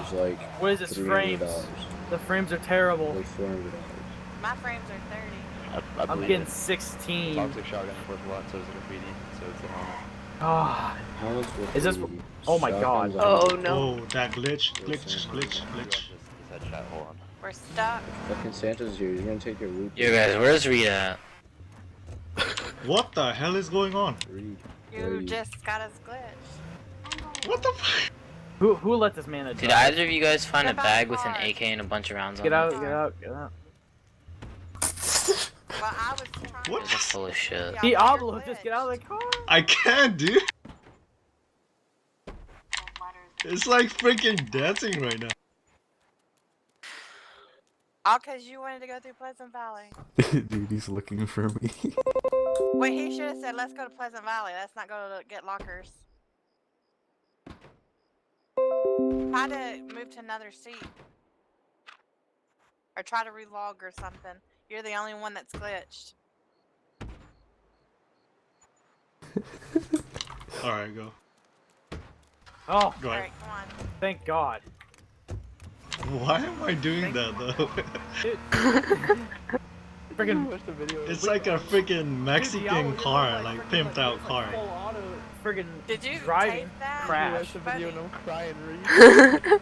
is like What is this, frames? $300. The frames are terrible. Like $400. My frames are 30. I I'm believe getting it. 16. Toxic shotgun is worth a lot, so is a graffiti, so it's a helmet. Ah, Helmets with Is this- 80. oh my Shotguns God. 100. Oh no. Oh, that glitch. This headshot, hold on. We're stuck. Fucking Santa's here. He's gonna take your loot. Yo guys, where's Reed at? What the hell is going on? Reed. You just got us glitched. What the fuck? who let this man Did drive? either of you guys find a Get back bag with an hard. AK and a bunch of rounds Get on out, it? get out, get out. Well, I was trying What? Those are full of shit. Yeah. Diablo, just get out of the car. I can't, dude. It's like freaking dancing right now. All because you wanted to go through Pleasant Valley. Dude, he's looking for me. Wait, he should have said, let's go to Pleasant Valley. Let's not go to get lockers. Try to move to another seat. Or try to relog or something. You're the only one that's glitched. Alright, go. Oh, Go ahead. Alright, come on. thank God. Why am I doing that though? Dude. Friggin' It's like a freaking Mexican Dude, car, Diablo, like friggin' pimped out it's car. like full auto, friggin' Did you driving tape that? crash. That's funny. I'm crying, Reed.